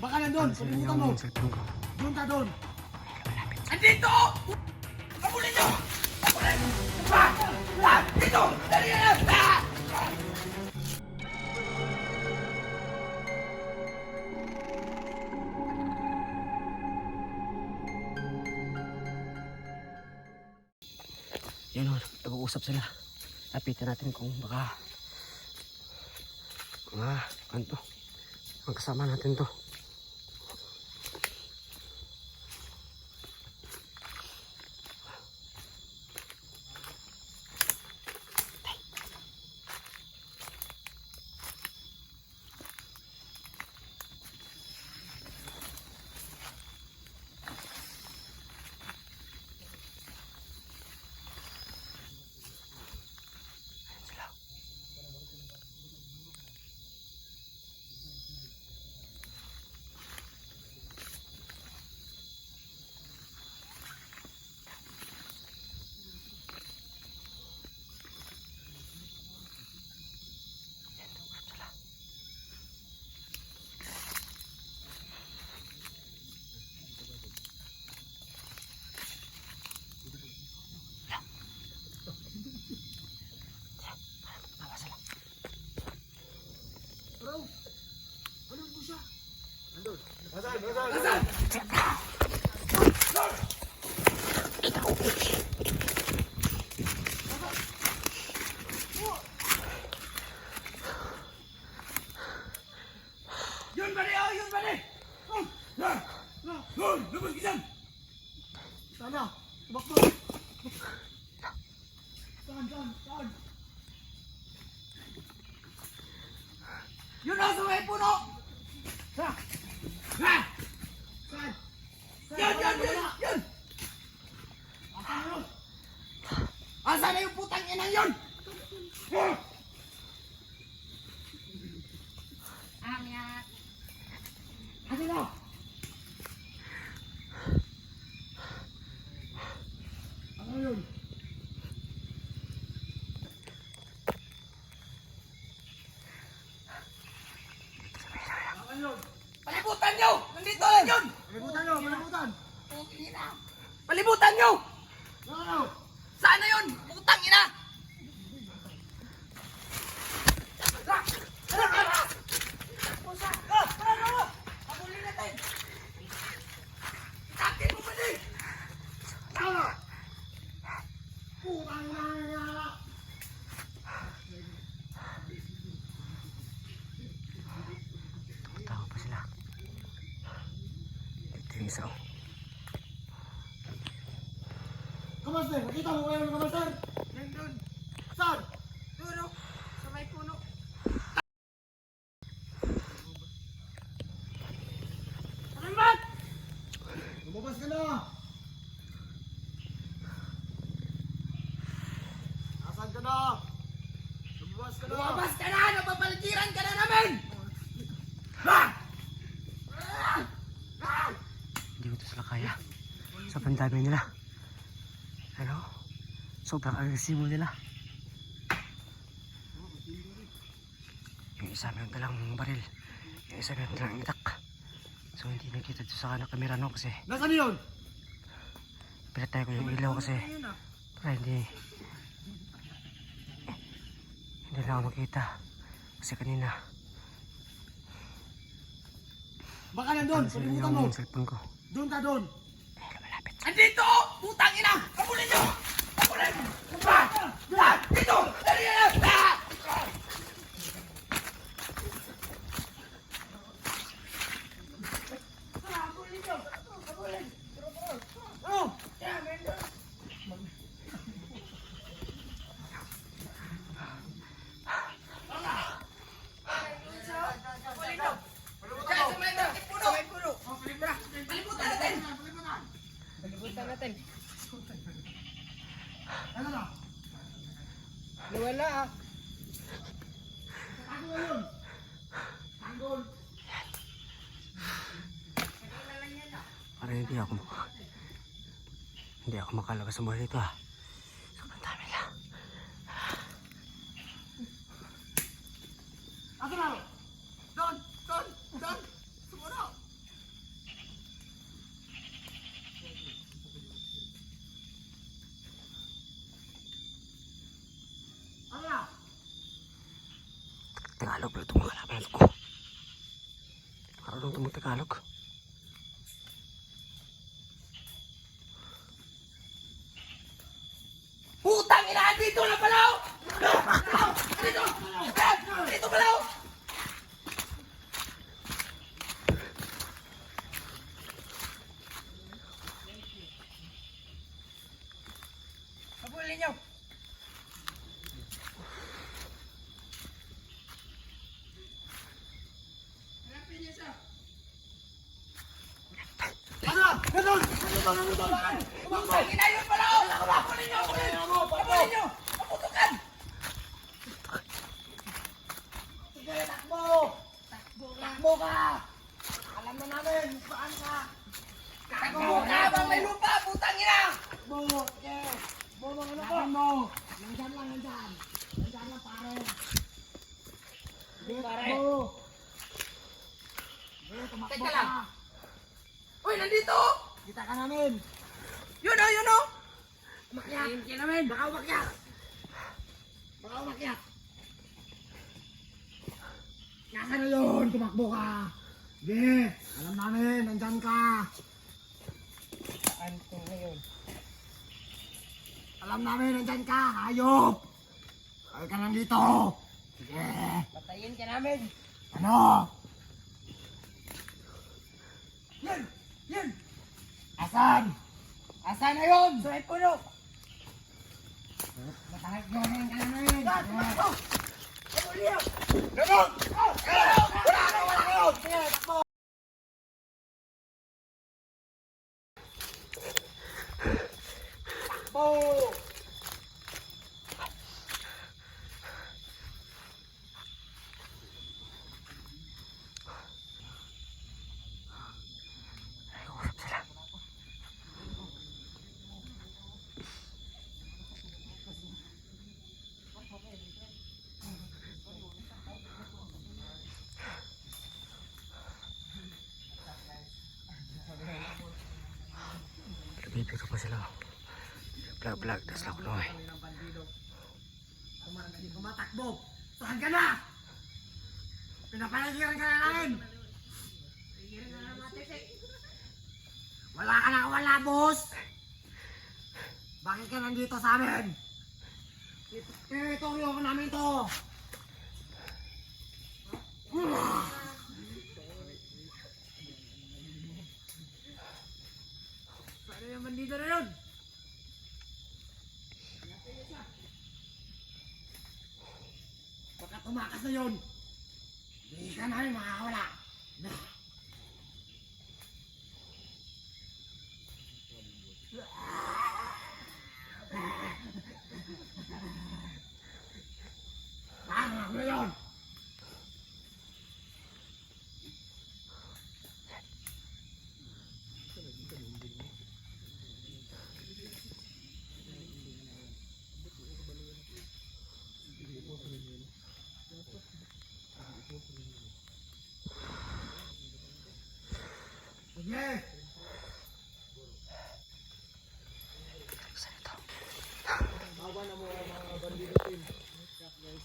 Baka nandun, pagbutan mo. Doon ka doon. Andito! Habulin nyo! Habulin! Dito! Dali na! Yun o, nag-uusap sila. Lapitan natin kung baka kanto. Ang kasama natin to. Yun ba rin? Yun ba rin? Lumos ka dyan! Sana, tumakbo. Saan? Yun ang sa may puno! Ha? Ha! Saan? Yun! Asan na yun? Asa na yung putang inang yun? Asan na? Ano yun? Ano yun? Palibutan nyo! Nandito lang yun! Malibutan. Palibutan nyo! Ano? Saan na yun? Putang ina! Habulin natin! Itakin mo ba din? Sana! Putang ina! Tao pa sila. Ito yung isa. Kamaster, nakita mo kayo ng kamaster? Nandun! Saan? Duro! Sa may puno! Salamat! Lumabas ka na! Nasaan ka na? Lumabas ka na! Lumabas ka na! Napapaligiran ka na namin! Ha! Hindi ko ito sila kaya. Sobrang dami nila. Ano? Sobrang agresibo nila. Yung isa meron talang baril. Yung isa meron talang itak. So hindi nakita ito sa kamera no kasi Nasaan yun? pinatay ko yung ilaw kasi para hindi na ako makita. Kasi kanina Baka nandun, pagbutan mo. yung cellphone ko. Doon ka doon. Malapit. Andito! Putang ina! Habulin nyo! Habulin! Dito! Dali na! Habulin nyo! Habulin! Ano? Habulin nyo! Diyan sa may puno! Palibutan natin! Palibutan natin! Ano na? Wala ah! Ano na yun? Tanggol. Parang hindi ako makalabas sa buhay dito ah. Sobrang dami lang. Asan na? Doon! Doon! Doon! Sumuro! Tagalog pala itong mga kalaban ko. Marunong itong Tagalog. Putang ina! Dito na pala! Oh! Dito! Dito pala! Oh! Habulin niyo! Hanapin niyo siya! Ano? Ganun! Putang ina yun pala! Oh! Habulin niyo! Habulin niyo! Kaputukan! Sige, takbo! Takbo ka! Alam na namin kung saan ka! Takbo ka bang may lupa! Putang ina! Takbo! Sige! Takbo mga ano ko! mo! Nandyan lang, nandyan! Nandyan lang pare! Sige, takbo! Sige, tumakbo Teka ka! lang. Uy, nandito! Kita ka namin! Yun o, yun o! Umakyat! Kita namin! Baka umakyat! Baka umakyat! Nasaan na yun? Tumakbo ka! Sige! Alam namin, nandyan ka! Saan ko ngayon? Alam namin, nandyan ka! Hayop! Ay ka nandito! Sige! Patayin ka namin! Ano? Yun! Yun! Asan? Asan na yun? Sa may puno! Matahit yun ka namin! Saan? Tumakbo! Habulin niyo! Ganun! Wala ka yun! Sige, takbo! Takbo! Ay, usap sila. Bibiro pa sila. Vlog, tas lang ko eh. Hindi ko matakbo! Saan ka na? Pinapaligiran ka na namin! Wala ka na wala, boss! Bakit ka nandito sa amin? Teritoryo ko namin to! Saan yung bandito na yun? Baka tumakas na yun! Hindi ka namin makakawala! Tama na yun! Sige! Isa ito. Kawan na mo mga bandido team. What's up guys?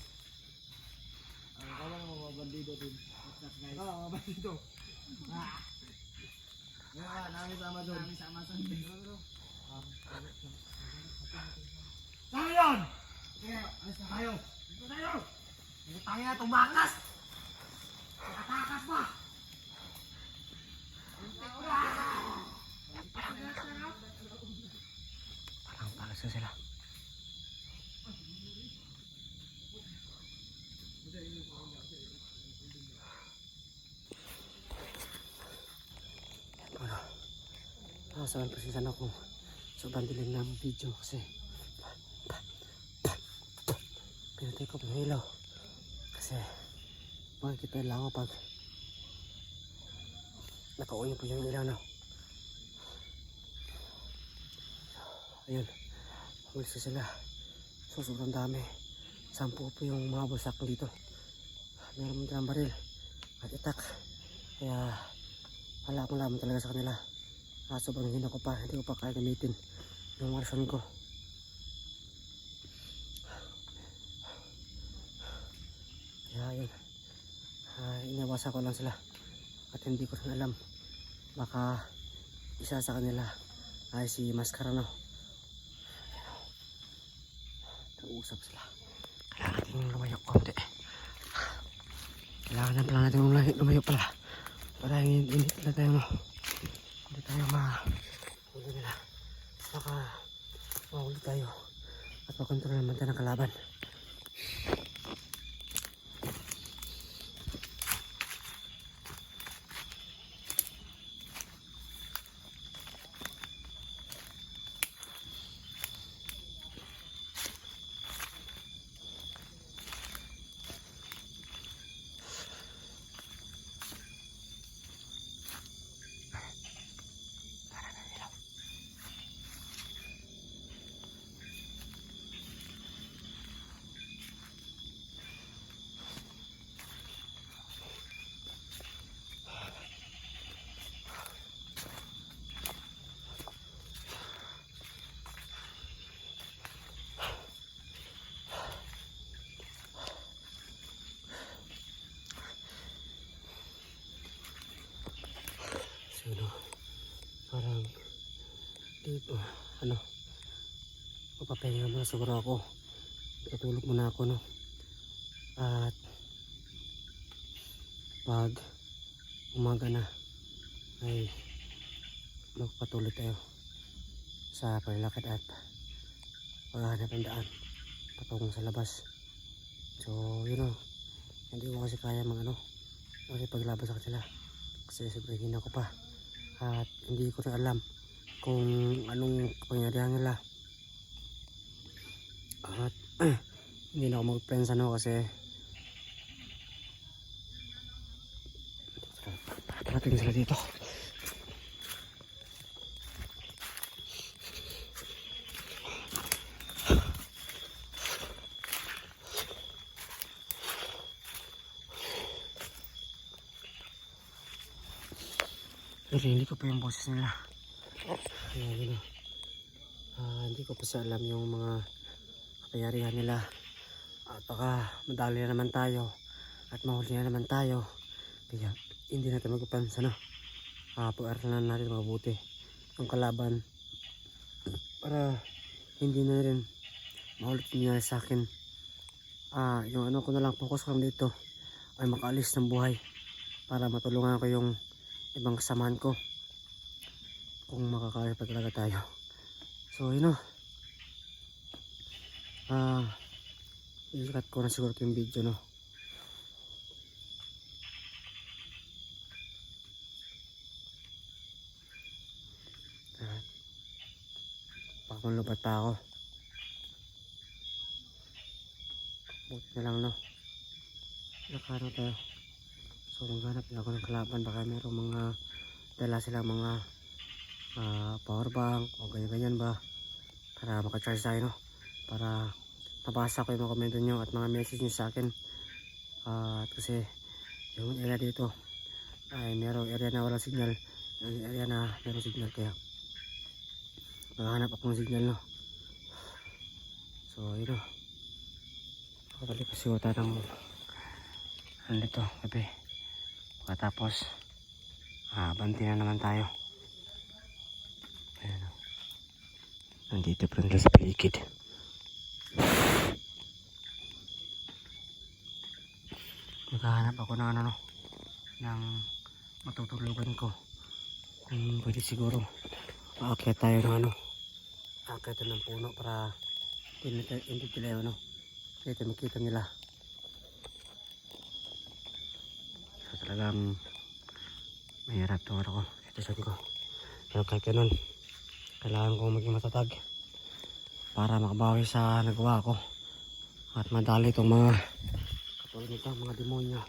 Kawan na mo mga bandido team. What's up guys? Oo, mga bandido. Namin sama doon. Namin sama doon. Saan yun? Sige, alis na tayo. Dito tayo. Dito tayo na tumakas. Nakatakas pa. Parang palas na sila. Ano? Nakasawan pasisan ako. Sobrang dilim ng video kasi pinatay ko ng ilaw. Kasi makikita lang ako pag nakauwi po yung ilaw na. Ayun, umalis na sila. So sobrang dami. 10 po yung mga bulsak dito. Meron din ang baril at itak. Kaya wala akong laman talaga sa kanila. Sobrang hina ko pa, hindi ko pa kaya gamitin yung marson ko. Kaya yun. Inawasan ko lang sila. At hindi ko rin alam. Baka isa sa kanila ay si Mascarano. Nag-uusap sila. Kailangan natin lumayo konti. Kailangan na pala natin lumayo pala. Para hindi pala tayo hindi tayo mahuli nila. Baka mahuli tayo. At makontrol naman tayo ng kalaban. So, parang dito, mapapahinga muna siguro ako. Tutulog muna ako, no? At pag umaga na ay magpatuloy tayo sa paglalakad at paghahanap ng daan patungong sa labas. So, hindi ko kasi kaya paglabas sa kanila kasi sobrang hina ko pa. At hindi ko na alam kung anong kapangyarihan nila. At hindi na ako magpensa kasi parating sila dito. Hindi ko pa yung boses nila. Kaya hindi ko pa sa alam yung mga kapangyarihan nila. At baka madali na naman tayo at mahuli na naman tayo. Kaya hindi natin magpapansa, no? Pag-aralan natin mabuti yung kalaban para hindi na rin mahulit niya sa akin. Yung ko na lang, focus ko lang dito ay makaalis ng buhay para matulungan ko yung ibang kasamahan ko kung makakaya pa talaga tayo. So ilikat ko na siguro yung video, no? Pakunlubat pa ako. Buti na lang, no? Nakano tayo. So maghanap na ako ng kalaban. Baka mayroong mga dala silang mga power bank o ganyan-ganyan ba para makacharge tayo, no? Para mabasa ko yung mga komento nyo at mga message nyo sa akin. Kasi yung area dito ay mayroong area na walang signal, yung area na mayroong signal, kaya maghanap akong signal, no? So kapalipas siguro tayo ng dito gabi. Pagkatapos banti na naman tayo. Ayan, nandito pa rin sa paligid. Maghahanap ako ng ng matutulugan ko. Kung pwede siguro aakyat tayo ng aakyat ng puno para hindi nila dito makita nila. So talagang mahirap itong ko, sitwasyon ko. Pero kahit ganun, kailangan ko maging matatag para makabawi sa nagawa ko at madali itong mga katulad nito, mga demonyo.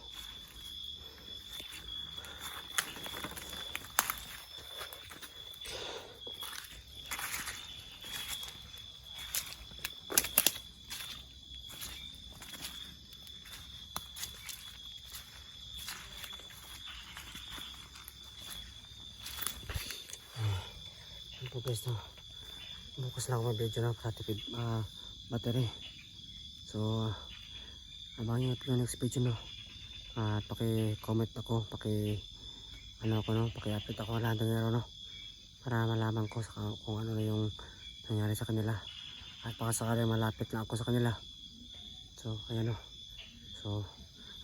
Po guys, bukas na ako mag-video na para tipid battery. So abangan nyo yung next video, no. At paki-comment ako, paki-update ako lahat ng nangyari, no, para malaman ko kung ano na yung nangyari sa kanila. At baka sakali malapit lang ako sa kanila. So ayan, no. So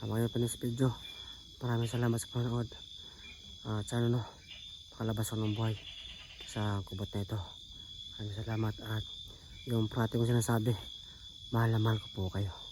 abangan nyo pa next video. Maraming salamat sa panonood. At sana, no, makalabas ako ng buhay sa kubot na ito. Maraming salamat. At yung parati kong sinasabi, mahal na mahal ko po kayo.